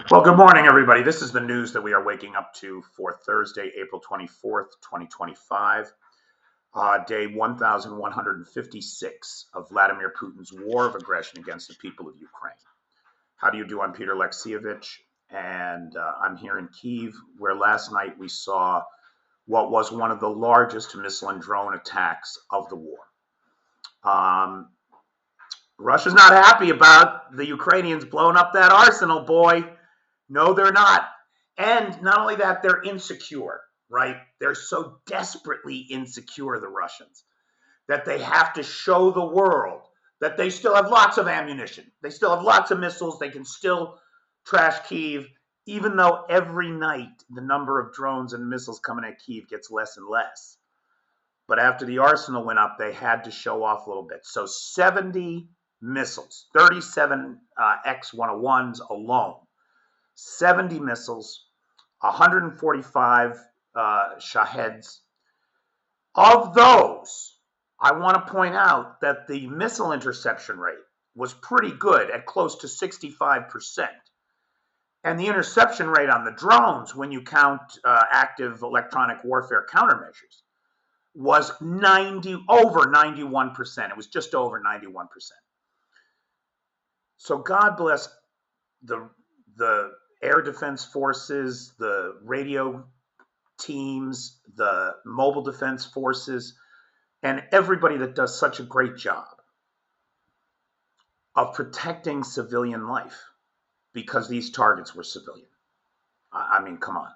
Well, good morning, everybody. This is the news that we are waking up to for Thursday, April 24th, 2025, day 1156 of Vladimir Putin's war of aggression against the people of Ukraine. How do you do? I'm Peter Alexievich, and I'm here in Kyiv, where last night we saw what was one of the largest missile and drone attacks of the war. Russia's not happy about the Ukrainians blowing up that arsenal, boy. No, they're not. And not only that, they're insecure, right? They're so desperately insecure, the Russians, that they have to show the world that they still have lots of ammunition. They still have lots of missiles. They can still trash Kyiv, even though every night the number of drones and missiles coming at Kyiv gets less and less. But after the arsenal went up, they had to show off a little bit. So 70 missiles, 37 X-101s alone, 70 missiles, 145 Shaheds. Of those, I want to point out that the missile interception rate was pretty good at close to 65%. And the interception rate on the drones, when you count active electronic warfare countermeasures, was over 91%. It was just over 91%. So God bless the air defense forces, the radio teams, the mobile defense forces, and everybody that does such a great job of protecting civilian life, because these targets were civilian. I mean, come on.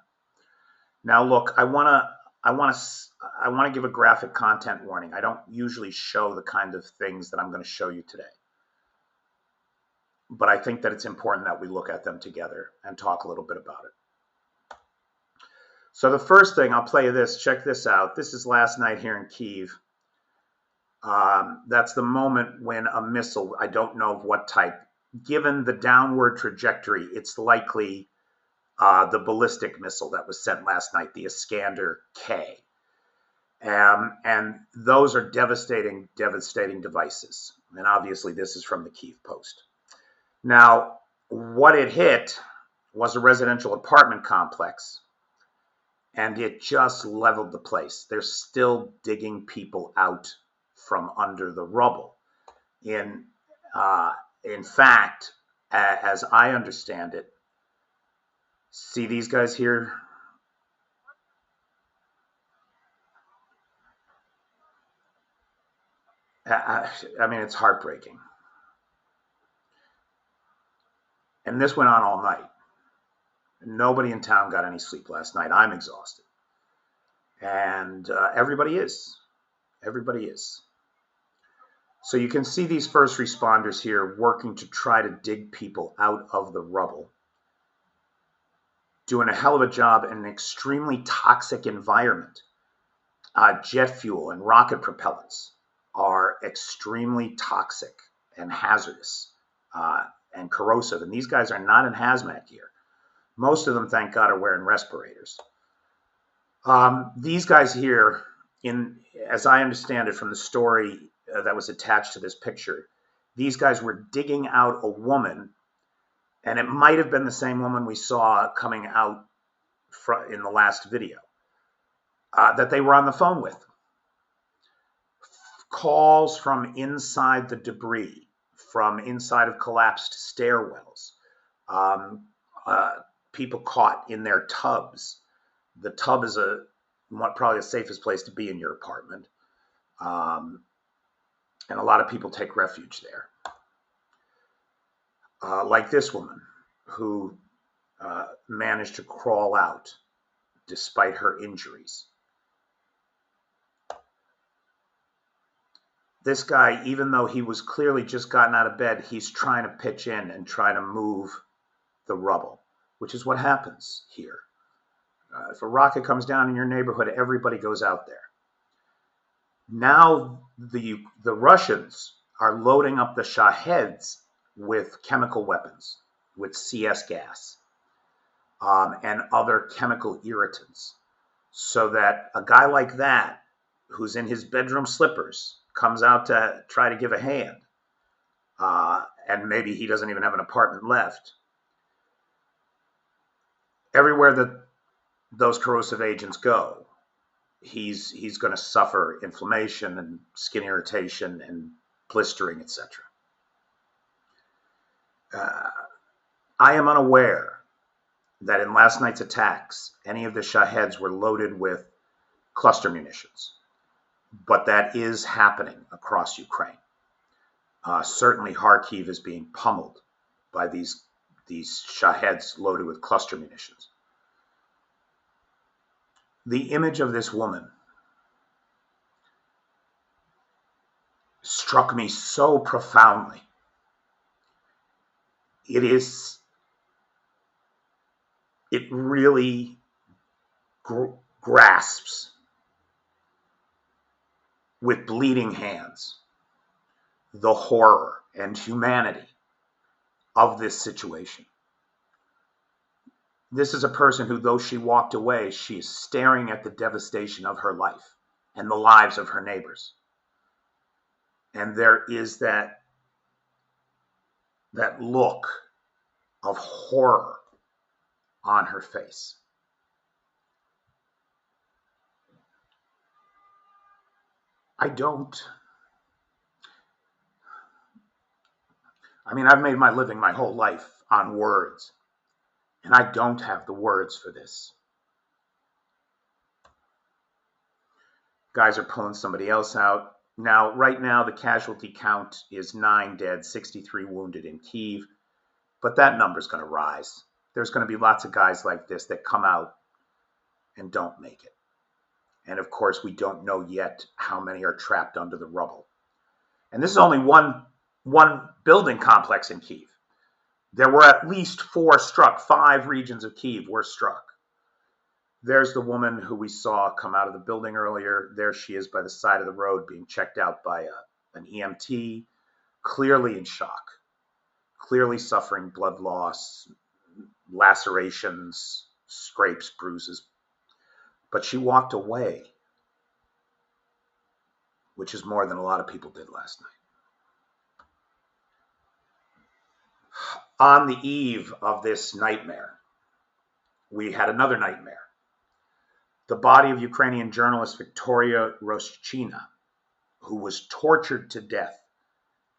Now, look, I want to give a graphic content warning. I don't usually show the kind of things that I'm going to show you today, but I think that it's important that we look at them together and talk a little bit about it. So the first thing, I'll play you this. Check this out. This is last night here in Kyiv. That's the moment when a missile, I don't know of what type, given the downward trajectory, it's likely the ballistic missile that was sent last night, the Iskander-K. And those are devastating devices. And obviously this is from the Kyiv Post. Now, what it hit was a residential apartment complex, and it just leveled the place. They're still digging people out from under the rubble. In fact, as I understand it, see these guys here? I mean, it's heartbreaking. And this went on all night. Nobody in town got any sleep last night. I'm exhausted. And everybody is. Everybody is. So you can see these first responders here working to try to dig people out of the rubble, doing a hell of a job in an extremely toxic environment. Jet fuel and rocket propellants are extremely toxic and hazardous and corrosive. And these guys are not in hazmat gear. Most of them, thank God, are wearing respirators. These guys here, as I understand it from the story that was attached to this picture, these guys were digging out a woman, and it might have been the same woman we saw coming out in the last video, that they were on the phone with. Calls from inside the debris, from inside of collapsed stairwells, people caught in their tubs. The tub is probably the safest place to be in your apartment. And a lot of people take refuge there. Like this woman who managed to crawl out despite her injuries. This guy, even though he was clearly just gotten out of bed, he's trying to pitch in and try to move the rubble, which is what happens here. If a rocket comes down in your neighborhood, everybody goes out there. Now the Russians are loading up the Shaheds with chemical weapons, with CS gas and other chemical irritants, so that a guy like that, who's in his bedroom slippers, comes out to try to give a hand, and maybe he doesn't even have an apartment left, everywhere that those corrosive agents go, he's going to suffer inflammation and skin irritation and blistering, etc. I am unaware that in last night's attacks, any of the Shaheds were loaded with cluster munitions, but that is happening across Ukraine. Certainly, Kharkiv is being pummeled by these Shaheds loaded with cluster munitions. The image of this woman struck me so profoundly. It really grasps with bleeding hands the horror and humanity of this situation. This is a person who, though she walked away, she is staring at the devastation of her life and the lives of her neighbors. And there is that look of horror on her face. I've made my living my whole life on words, and I don't have the words for this. Guys are pulling somebody else out. Now, right now, the casualty count is 9 dead, 63 wounded in Kyiv, but that number's going to rise. There's going to be lots of guys like this that come out and don't make it. And of course, we don't know yet how many are trapped under the rubble. And this is only one building complex in Kyiv. There were at least 4 struck. 5 regions of Kyiv were struck. There's the woman who we saw come out of the building earlier. There she is by the side of the road being checked out by an EMT, clearly in shock, clearly suffering blood loss, lacerations, scrapes, bruises. But she walked away, which is more than a lot of people did last night. On the eve of this nightmare, we had another nightmare. The body of Ukrainian journalist Victoria Roshchina, who was tortured to death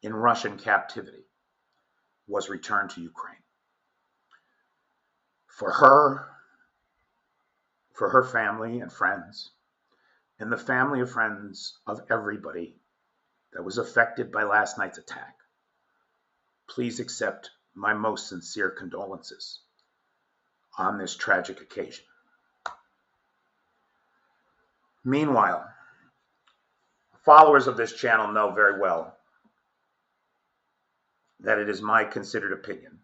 in Russian captivity, was returned to Ukraine. For her family and friends, and the family and friends of everybody that was affected by last night's attack, please accept my most sincere condolences on this tragic occasion. Meanwhile, followers of this channel know very well that it is my considered opinion.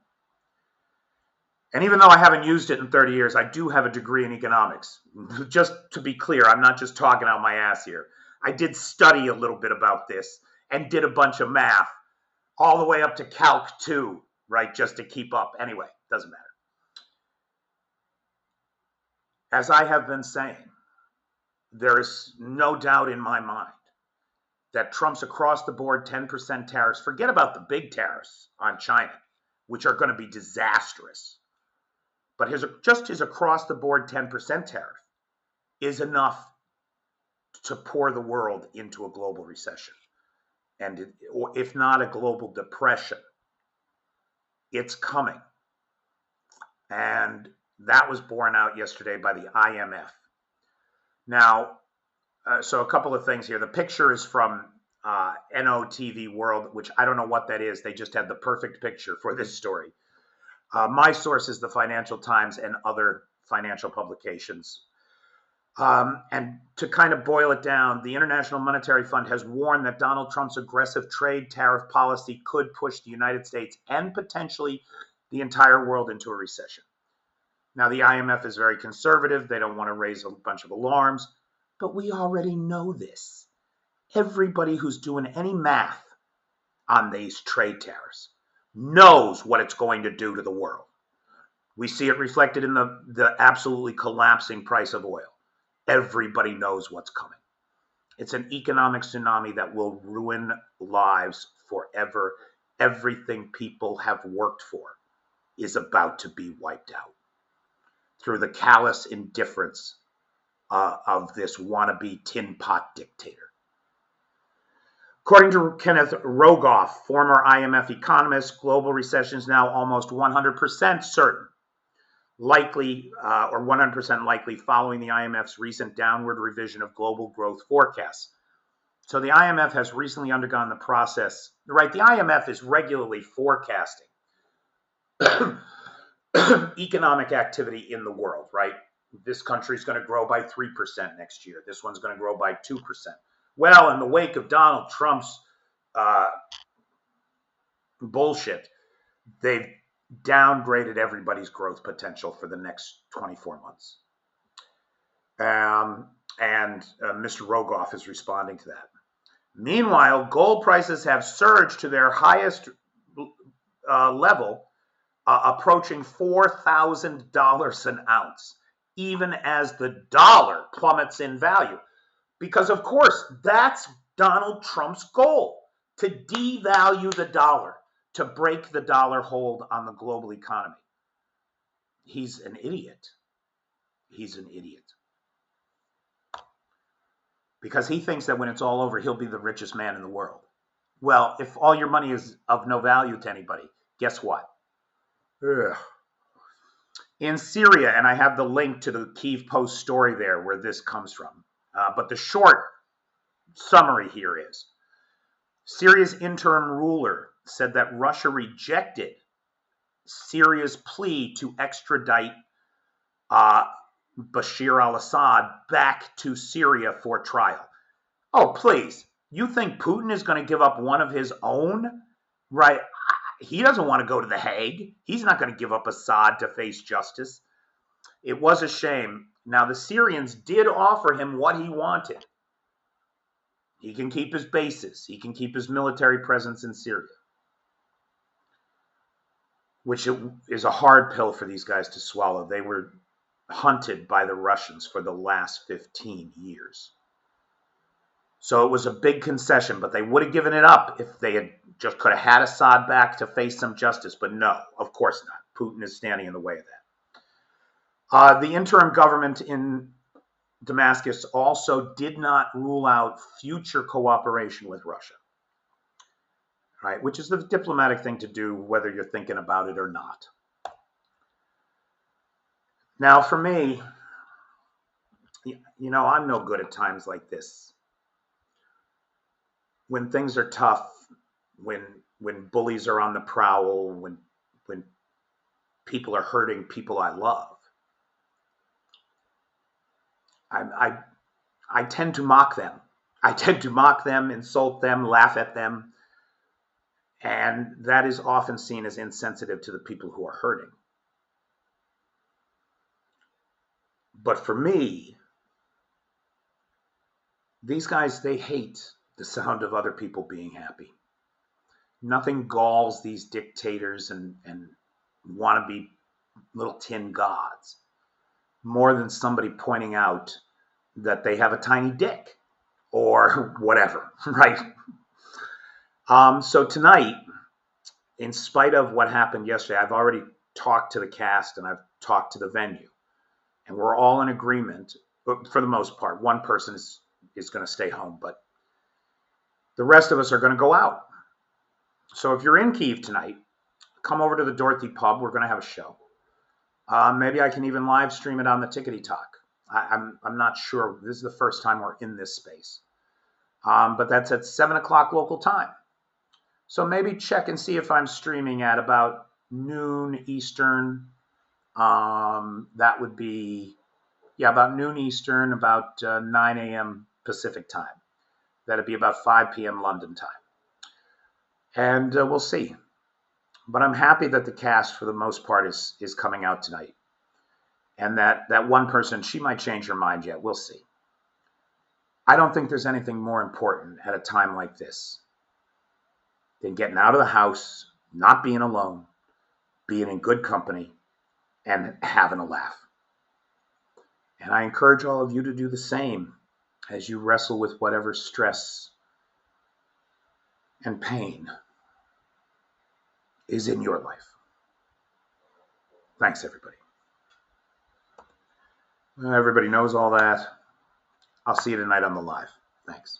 And even though I haven't used it in 30 years, I do have a degree in economics. Just to be clear, I'm not just talking out my ass here. I did study a little bit about this and did a bunch of math all the way up to Calc 2, right, just to keep up. Anyway, doesn't matter. As I have been saying, there is no doubt in my mind that Trump's across-the-board 10% tariffs, forget about the big tariffs on China, which are going to be disastrous, but his across-the-board 10% tariff is enough to pour the world into a global recession. And if not a global depression, it's coming. And that was borne out yesterday by the IMF. Now, so a couple of things here. The picture is from NOTV World, which I don't know what that is. They just had the perfect picture for this story. My source is the Financial Times and other financial publications. And to kind of boil it down, the International Monetary Fund has warned that Donald Trump's aggressive trade tariff policy could push the United States and potentially the entire world into a recession. Now, the IMF is very conservative. They don't want to raise a bunch of alarms, but we already know this. Everybody who's doing any math on these trade tariffs knows what it's going to do to the world. We see it reflected in the absolutely collapsing price of oil. Everybody knows what's coming. It's an economic tsunami that will ruin lives forever. Everything people have worked for is about to be wiped out. through the callous indifference of this wannabe tin pot dictator. According to Kenneth Rogoff, former IMF economist, global recession is now almost 100% certain, likely or 100% likely following the IMF's recent downward revision of global growth forecasts. So the IMF has recently undergone the process, right? The IMF is regularly forecasting economic activity in the world, right? This country is going to grow by 3% next year. This one's going to grow by 2%. Well, in the wake of Donald Trump's bullshit, they've downgraded everybody's growth potential for the next 24 months. And Mr. Rogoff is responding to that. Meanwhile, gold prices have surged to their highest level, approaching $4,000 an ounce, even as the dollar plummets in value. Because, of course, that's Donald Trump's goal, to devalue the dollar, to break the dollar hold on the global economy. He's an idiot. He's an idiot. Because he thinks that when it's all over, he'll be the richest man in the world. Well, if all your money is of no value to anybody, guess what? Ugh. In Syria, and I have the link to the Kyiv Post story there where this comes from, but the short summary here is Syria's interim ruler said that Russia rejected Syria's plea to extradite Bashar al-Assad back to Syria for trial. Oh, please. You think Putin is going to give up one of his own? Right? He doesn't want to go to The Hague. He's not going to give up Assad to face justice. It was a shame. Now, the Syrians did offer him what he wanted. He can keep his bases. He can keep his military presence in Syria, which is a hard pill for these guys to swallow. They were hunted by the Russians for the last 15 years. So it was a big concession, but they would have given it up if they had just could have had Assad back to face some justice. But no, of course not. Putin is standing in the way of that. The interim government in Damascus also did not rule out future cooperation with Russia, right? Which is the diplomatic thing to do, whether you're thinking about it or not. Now, for me, you know, I'm no good at times like this. When things are tough, when bullies are on the prowl, when people are hurting people I love, I tend to mock them. I tend to mock them, insult them, laugh at them, and that is often seen as insensitive to the people who are hurting. But for me, these guys, they hate the sound of other people being happy. Nothing galls these dictators and wannabe little tin gods more than somebody pointing out that they have a tiny dick or whatever, right? So tonight, in spite of what happened yesterday, I've already talked to the cast and I've talked to the venue, and we're all in agreement, but for the most part. One person is going to stay home, but the rest of us are going to go out. So if you're in Kyiv tonight, come over to the Dorothy Pub. We're going to have a show. Maybe I can even live stream it on the Tickety Talk. I'm not sure. This is the first time we're in this space. But that's at 7 o'clock local time. So maybe check and see if I'm streaming at about noon Eastern. That would be, about noon Eastern, about 9 a.m. Pacific time. That'd be about 5 p.m. London time. And we'll see. But I'm happy that the cast, for the most part, is coming out tonight. And that one person, she might change her mind yet. We'll see. I don't think there's anything more important at a time like this than getting out of the house, not being alone, being in good company, and having a laugh. And I encourage all of you to do the same as you wrestle with whatever stress and pain is in your life. Thanks, everybody. Everybody knows all that. I'll see you tonight on the live. Thanks.